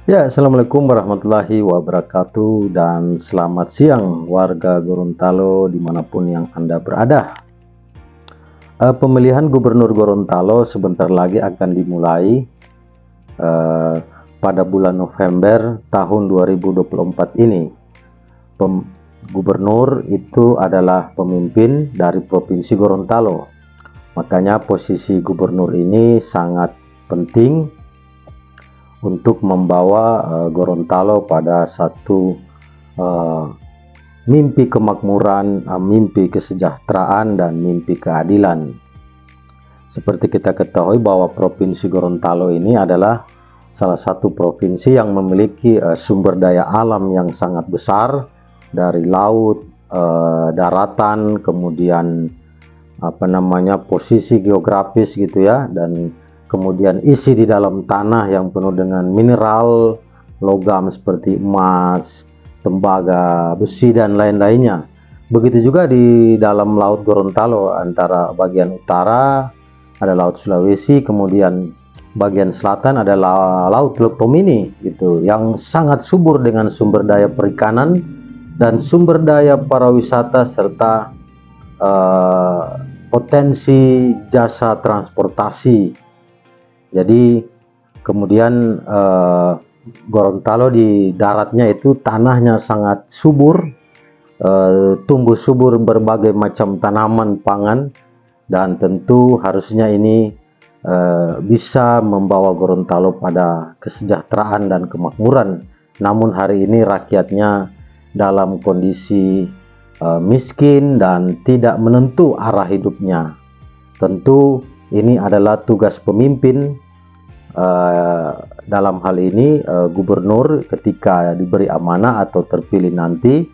Ya, Assalamualaikum warahmatullahi wabarakatuh dan selamat siang warga Gorontalo dimanapun yang Anda berada. Pemilihan Gubernur Gorontalo sebentar lagi akan dimulai eh, pada bulan November tahun 2024 ini. Gubernur itu adalah pemimpin dari Provinsi Gorontalo. Makanya posisi gubernur ini sangat penting untuk membawa Gorontalo pada satu uh, mimpi kemakmuran, mimpi kesejahteraan, dan mimpi keadilan. Seperti kita ketahui bahwa Provinsi Gorontalo ini adalah salah satu provinsi yang memiliki sumber daya alam yang sangat besar, dari laut, daratan, kemudian posisi geografis gitu ya, dan kemudian isi di dalam tanah yang penuh dengan mineral, logam seperti emas, tembaga, besi, dan lain-lainnya. Begitu juga di dalam Laut Gorontalo, antara bagian utara ada Laut Sulawesi, kemudian bagian selatan ada Laut Teluk Tomini gitu, yang sangat subur dengan sumber daya perikanan dan sumber daya pariwisata serta potensi jasa transportasi. Jadi kemudian Gorontalo di daratnya itu tanahnya sangat subur, tumbuh subur berbagai macam tanaman pangan, dan tentu harusnya ini bisa membawa Gorontalo pada kesejahteraan dan kemakmuran. Namun hari ini rakyatnya dalam kondisi miskin dan tidak menentu arah hidupnya. Tentu ini adalah tugas pemimpin. Dalam hal ini gubernur ketika diberi amanah atau terpilih nanti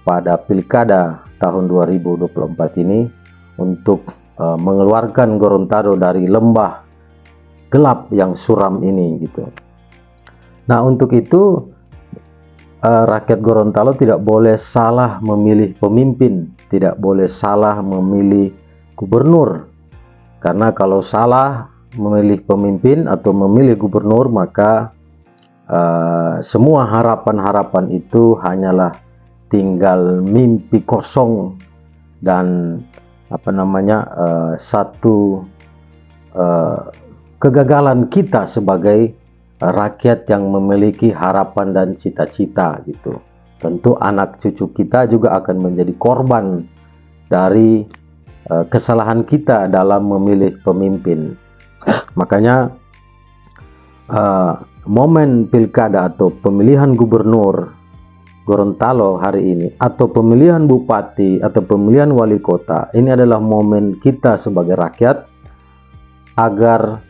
pada pilkada tahun 2024 ini untuk mengeluarkan Gorontalo dari lembah gelap yang suram ini gitu. Nah, untuk itu rakyat Gorontalo tidak boleh salah memilih pemimpin, tidak boleh salah memilih gubernur. Karena kalau salah memilih pemimpin atau memilih gubernur, maka semua harapan-harapan itu hanyalah tinggal mimpi kosong dan satu kegagalan kita sebagai rakyat yang memiliki harapan dan cita-cita gitu. Tentu anak cucu kita juga akan menjadi korban dari kesalahan kita dalam memilih pemimpin. Makanya momen pilkada atau pemilihan gubernur Gorontalo hari ini, atau pemilihan bupati atau pemilihan wali kota, ini adalah momen kita sebagai rakyat agar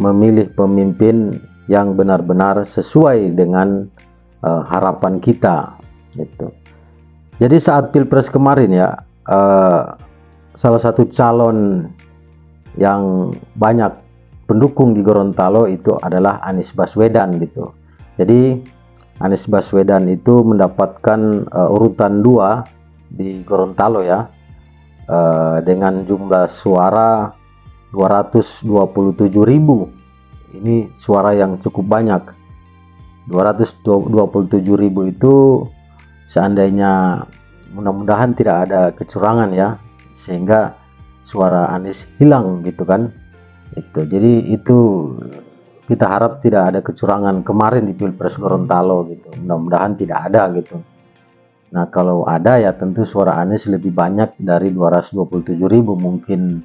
memilih pemimpin yang benar-benar sesuai dengan harapan kita gitu. Jadi saat pilpres kemarin ya, salah satu calon yang banyak pendukung di Gorontalo itu adalah Anies Baswedan gitu. Jadi Anies Baswedan itu mendapatkan urutan 2 di Gorontalo ya, dengan jumlah suara 227.000. Ini suara yang cukup banyak. 227.000 itu seandainya, mudah-mudahan tidak ada kecurangan ya, sehingga suara Anies hilang gitu kan. Jadi itu kita harap tidak ada kecurangan kemarin di Pilpres Gorontalo gitu. Mudah-mudahan tidak ada gitu. Nah, kalau ada ya tentu suara Anies lebih banyak dari 227.000, mungkin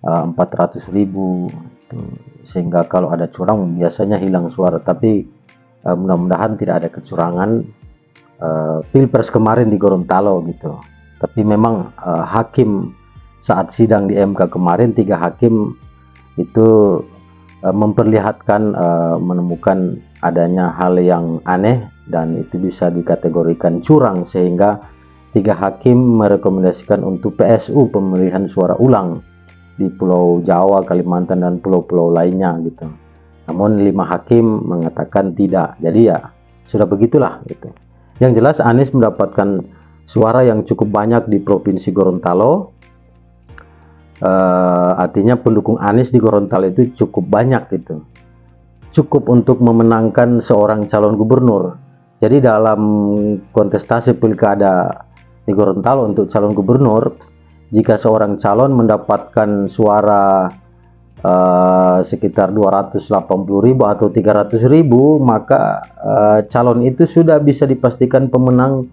400.000 gitu. Sehingga kalau ada curang biasanya hilang suara, tapi mudah-mudahan tidak ada kecurangan Pilpres kemarin di Gorontalo gitu. Tapi memang hakim saat sidang di MK kemarin, 3 hakim itu memperlihatkan menemukan adanya hal yang aneh dan itu bisa dikategorikan curang, sehingga 3 hakim merekomendasikan untuk PSU, pemilihan suara ulang di Pulau Jawa, Kalimantan, dan pulau-pulau lainnya gitu. Namun 5 hakim mengatakan tidak. Jadi ya sudah begitulah gitu. Yang jelas Anies mendapatkan suara yang cukup banyak di Provinsi Gorontalo. Artinya pendukung Anies di Gorontalo itu cukup banyak gitu. cukup untuk memenangkan seorang calon gubernur. Jadi dalam kontestasi pilkada di Gorontalo untuk calon gubernur, jika seorang calon mendapatkan suara sekitar 280.000 atau 300.000, maka calon itu sudah bisa dipastikan pemenang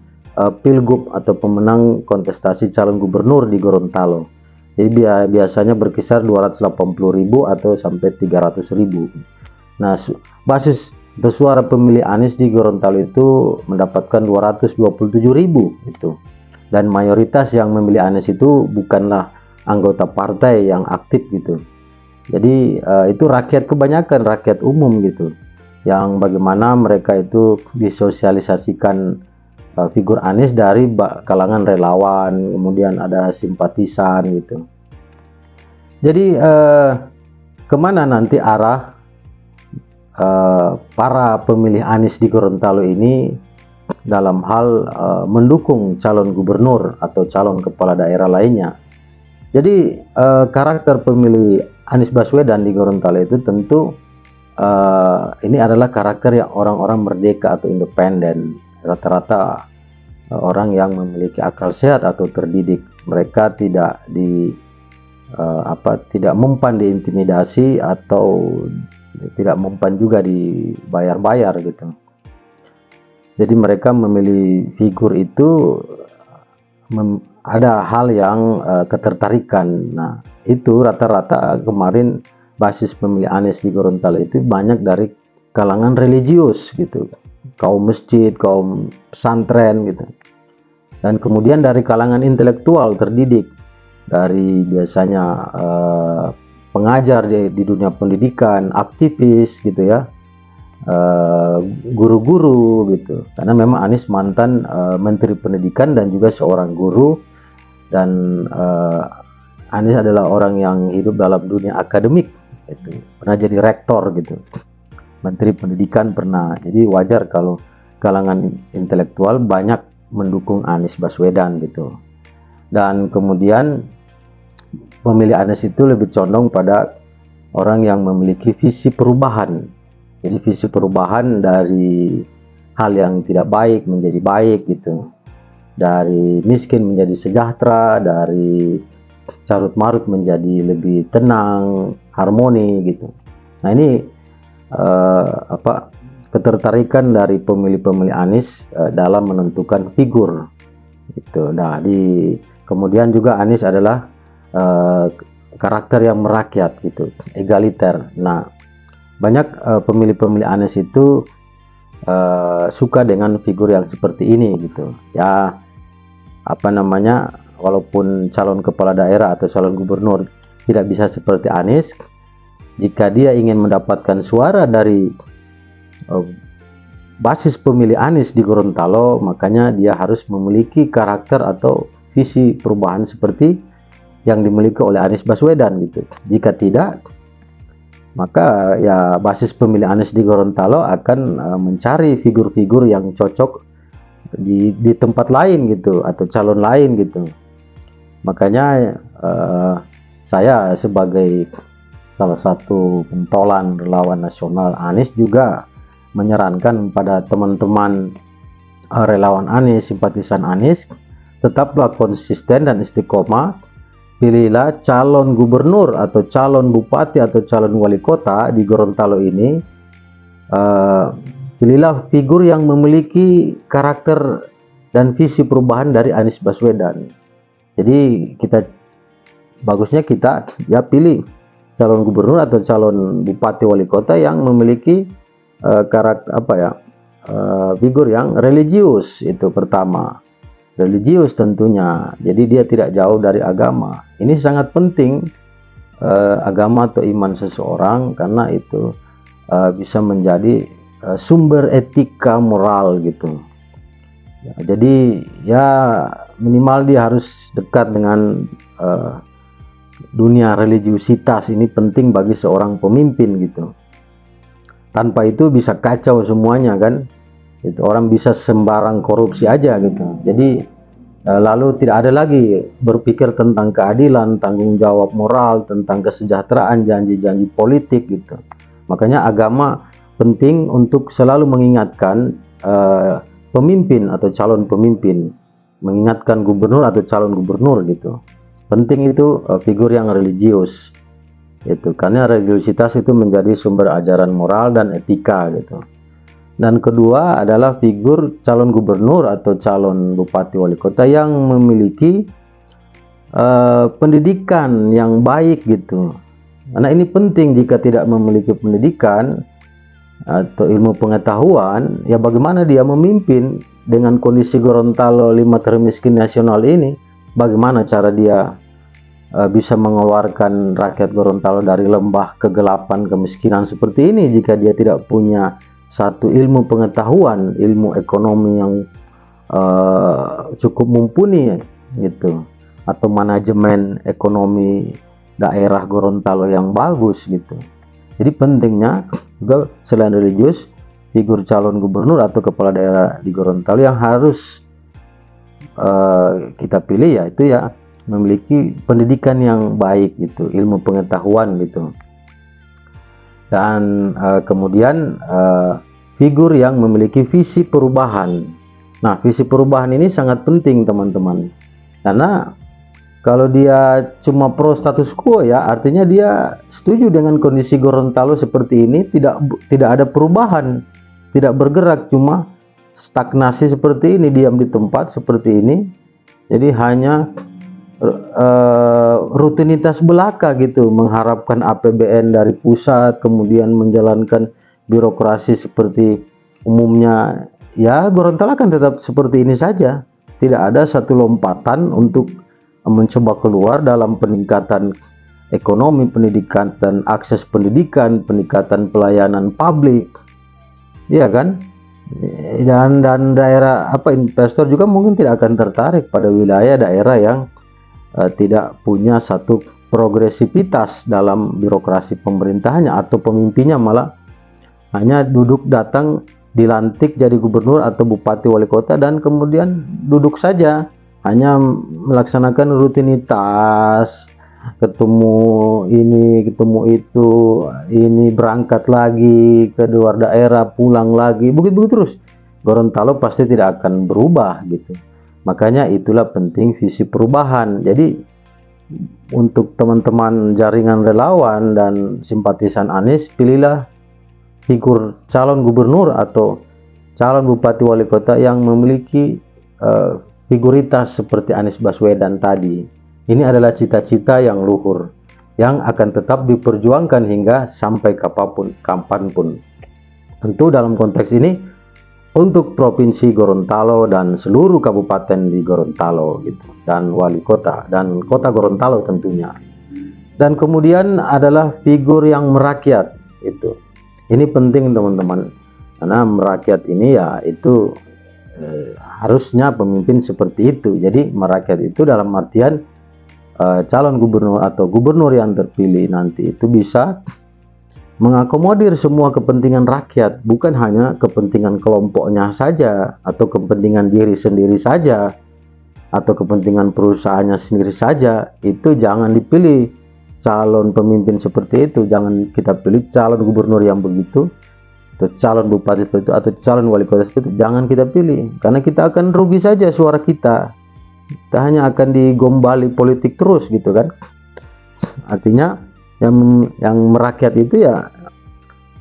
pilgub atau pemenang kontestasi calon gubernur di Gorontalo. Jadi biasanya berkisar 280.000 atau sampai 300.000. Nah, basis atau suara pemilih Anies di Gorontalo itu mendapatkan 227.000 itu. Dan mayoritas yang memilih Anies itu bukanlah anggota partai yang aktif gitu. Jadi itu rakyat, kebanyakan rakyat umum gitu, yang bagaimana mereka itu disosialisasikan figur Anies dari kalangan relawan, kemudian ada simpatisan gitu. Jadi kemana nanti arah para pemilih Anies di Gorontalo ini dalam hal mendukung calon gubernur atau calon kepala daerah lainnya? Jadi karakter pemilih Anies Baswedan di Gorontalo itu tentu ini adalah karakter yang orang-orang merdeka atau independen, rata-rata orang yang memiliki akal sehat atau terdidik. Mereka tidak tidak mempan diintimidasi atau tidak mempan juga dibayar-bayar gitu. Jadi mereka memilih figur itu ada hal yang ketertarikan. Nah, itu rata-rata kemarin basis pemilih Anies di Gorontalo itu banyak dari kalangan religius gitu, kaum masjid, kaum pesantren gitu, dan kemudian dari kalangan intelektual terdidik, dari biasanya pengajar di dunia pendidikan, aktivis gitu ya, guru-guru gitu, karena memang Anies mantan menteri pendidikan dan juga seorang guru, dan Anies adalah orang yang hidup dalam dunia akademik gitu. Pernah jadi rektor gitu, menteri pendidikan pernah. Jadi wajar kalau kalangan intelektual banyak mendukung Anies Baswedan gitu. Dan kemudian pemilih Anies itu lebih condong pada orang yang memiliki visi perubahan. Jadi visi perubahan dari hal yang tidak baik menjadi baik gitu, dari miskin menjadi sejahtera, dari carut marut menjadi lebih tenang, harmoni gitu. Nah, ini ketertarikan dari pemilih-pemilih Anies dalam menentukan figur gitu. Nah, kemudian juga Anies adalah karakter yang merakyat gitu, egaliter. Nah, banyak pemilih-pemilih Anies itu suka dengan figur yang seperti ini gitu ya, walaupun calon kepala daerah atau calon gubernur tidak bisa seperti Anies, jika dia ingin mendapatkan suara dari basis pemilih Anies di Gorontalo, makanya dia harus memiliki karakter atau visi perubahan seperti yang dimiliki oleh Anies Baswedan gitu. Jika tidak, maka ya basis pemilih Anies di Gorontalo akan mencari figur-figur yang cocok di tempat lain gitu, atau calon lain gitu. Makanya saya sebagai salah satu pentolan relawan nasional Anies juga menyarankan pada teman-teman relawan Anies, simpatisan Anies, tetaplah konsisten dan istiqomah. Pilihlah calon gubernur atau calon bupati atau calon wali kota di Gorontalo ini, pilihlah figur yang memiliki karakter dan visi perubahan dari Anies Baswedan. Jadi bagusnya kita ya pilih calon gubernur atau calon bupati wali kota yang memiliki karakter figur yang religius. Itu pertama, religius tentunya, jadi dia tidak jauh dari agama. Ini sangat penting, agama atau iman seseorang, karena itu bisa menjadi sumber etika moral gitu ya. Jadi ya minimal dia harus dekat dengan dunia religiusitas. Ini penting bagi seorang pemimpin gitu. Tanpa itu bisa kacau semuanya kan. Itu orang bisa sembarang korupsi aja gitu. Jadi lalu tidak ada lagi berpikir tentang keadilan, tanggung jawab moral, tentang kesejahteraan, janji-janji politik gitu. Makanya agama penting untuk selalu mengingatkan pemimpin atau calon pemimpin, mengingatkan gubernur atau calon gubernur gitu. Penting itu figur yang religius itu, karena religiusitas itu menjadi sumber ajaran moral dan etika gitu. Dan kedua adalah figur calon gubernur atau calon bupati wali kota yang memiliki pendidikan yang baik gitu. Karena ini penting, jika tidak memiliki pendidikan atau ilmu pengetahuan, ya bagaimana dia memimpin dengan kondisi Gorontalo 5 termiskin nasional ini? Bagaimana cara dia bisa mengeluarkan rakyat Gorontalo dari lembah kegelapan kemiskinan seperti ini jika dia tidak punya satu ilmu pengetahuan, ilmu ekonomi yang cukup mumpuni gitu, atau manajemen ekonomi daerah Gorontalo yang bagus gitu. Jadi pentingnya juga selain religius, figur calon gubernur atau kepala daerah di Gorontalo yang harus kita pilih, yaitu ya memiliki pendidikan yang baik gitu, ilmu pengetahuan gitu. Dan kemudian figur yang memiliki visi perubahan. Nah, visi perubahan ini sangat penting teman-teman, karena kalau dia cuma pro status quo, ya artinya dia setuju dengan kondisi Gorontalo seperti ini, tidak ada perubahan, tidak bergerak, cuma stagnasi seperti ini, diam di tempat seperti ini. Jadi hanya rutinitas belaka gitu, mengharapkan APBN dari pusat, kemudian menjalankan birokrasi seperti umumnya. Ya Gorontalo akan tetap seperti ini saja, tidak ada satu lompatan untuk mencoba keluar dalam peningkatan ekonomi, pendidikan dan akses pendidikan, peningkatan pelayanan publik, ya kan? Dan daerah investor juga mungkin tidak akan tertarik pada wilayah daerah yang tidak punya satu progresivitas dalam birokrasi pemerintahannya, atau pemimpinnya malah hanya duduk datang dilantik jadi gubernur atau bupati wali kota dan kemudian duduk saja, hanya melaksanakan rutinitas, ketemu ini, ketemu itu, ini berangkat lagi ke luar daerah, pulang lagi, begitu terus. Gorontalo pasti tidak akan berubah gitu. Makanya itulah penting visi perubahan. Jadi untuk teman-teman jaringan relawan dan simpatisan Anies, pilihlah figur calon gubernur atau calon bupati wali kota yang memiliki figuritas seperti Anies Baswedan tadi. Ini adalah cita-cita yang luhur yang akan tetap diperjuangkan hingga sampai kapanpun. Tentu dalam konteks ini untuk Provinsi Gorontalo dan seluruh kabupaten di Gorontalo gitu, dan wali kota dan kota Gorontalo tentunya. Dan kemudian adalah figur yang merakyat itu. Ini penting teman-teman, karena merakyat ini ya itu harusnya pemimpin seperti itu. Jadi merakyat itu dalam artian calon gubernur atau gubernur yang terpilih nanti itu bisa mengakomodir semua kepentingan rakyat, bukan hanya kepentingan kelompoknya saja, atau kepentingan diri sendiri saja, atau kepentingan perusahaannya sendiri saja. Itu jangan dipilih calon pemimpin seperti itu. Jangan kita pilih calon gubernur yang begitu, atau calon bupati seperti itu, atau calon wali kota seperti itu. Jangan kita pilih, karena kita akan rugi saja suara kita. Kita hanya akan digombali politik terus gitu kan. Artinya yang merakyat itu ya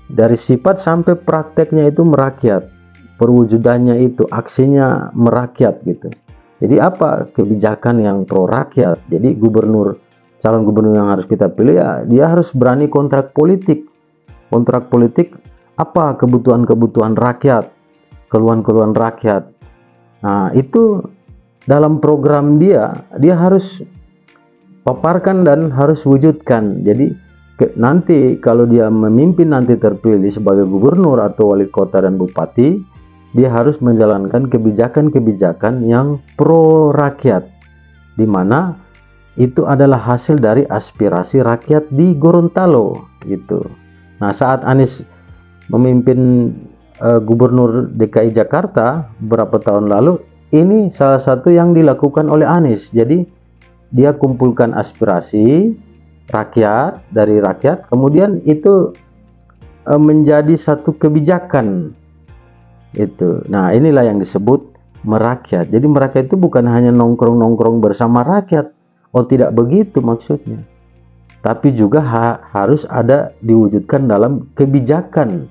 dari sifat sampai prakteknya itu merakyat, perwujudannya itu aksinya merakyat gitu. Jadi apa kebijakan yang pro rakyat? Jadi calon gubernur yang harus kita pilih ya dia harus berani kontrak politik. Kontrak politik apa kebutuhan-kebutuhan rakyat, keluhan-keluhan rakyat. Nah itu dalam program dia harus paparkan dan harus wujudkan. Jadi nanti kalau dia memimpin, nanti terpilih sebagai gubernur atau wali kota dan bupati, dia harus menjalankan kebijakan-kebijakan yang pro rakyat, di mana itu adalah hasil dari aspirasi rakyat di Gorontalo gitu. Nah saat Anies memimpin gubernur DKI Jakarta beberapa tahun lalu, ini salah satu yang dilakukan oleh Anies. Jadi dia kumpulkan aspirasi rakyat dari rakyat, kemudian itu menjadi satu kebijakan itu. Nah, inilah yang disebut merakyat. Jadi merakyat itu bukan hanya nongkrong-nongkrong bersama rakyat. Oh, tidak begitu maksudnya. Tapi juga harus ada diwujudkan dalam kebijakan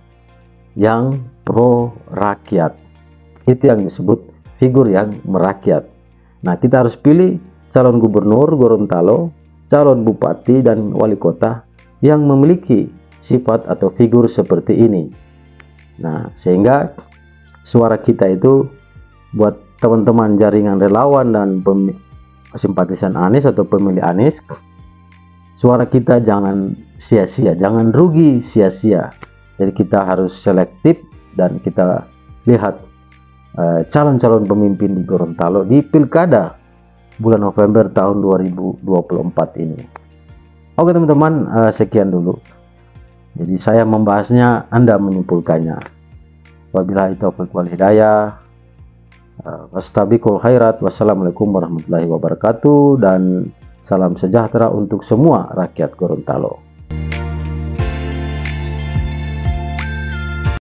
yang pro rakyat. Itu yang disebut figur yang merakyat. Nah, kita harus pilih calon gubernur Gorontalo, calon bupati dan wali kota yang memiliki sifat atau figur seperti ini. Nah, sehingga suara kita itu buat teman-teman jaringan relawan dan simpatisan Anies atau pemilih Anies, suara kita jangan sia-sia, jangan rugi sia-sia. Jadi kita harus selektif dan kita lihat calon-calon pemimpin di Gorontalo di Pilkada bulan November tahun 2024 ini. Oke teman-teman, sekian dulu. Jadi saya membahasnya, Anda menyimpulkannya. Wabillahi taufiq wal hidayah. Wastabiqul khairat. Wassalamualaikum warahmatullahi wabarakatuh, dan salam sejahtera untuk semua rakyat Gorontalo.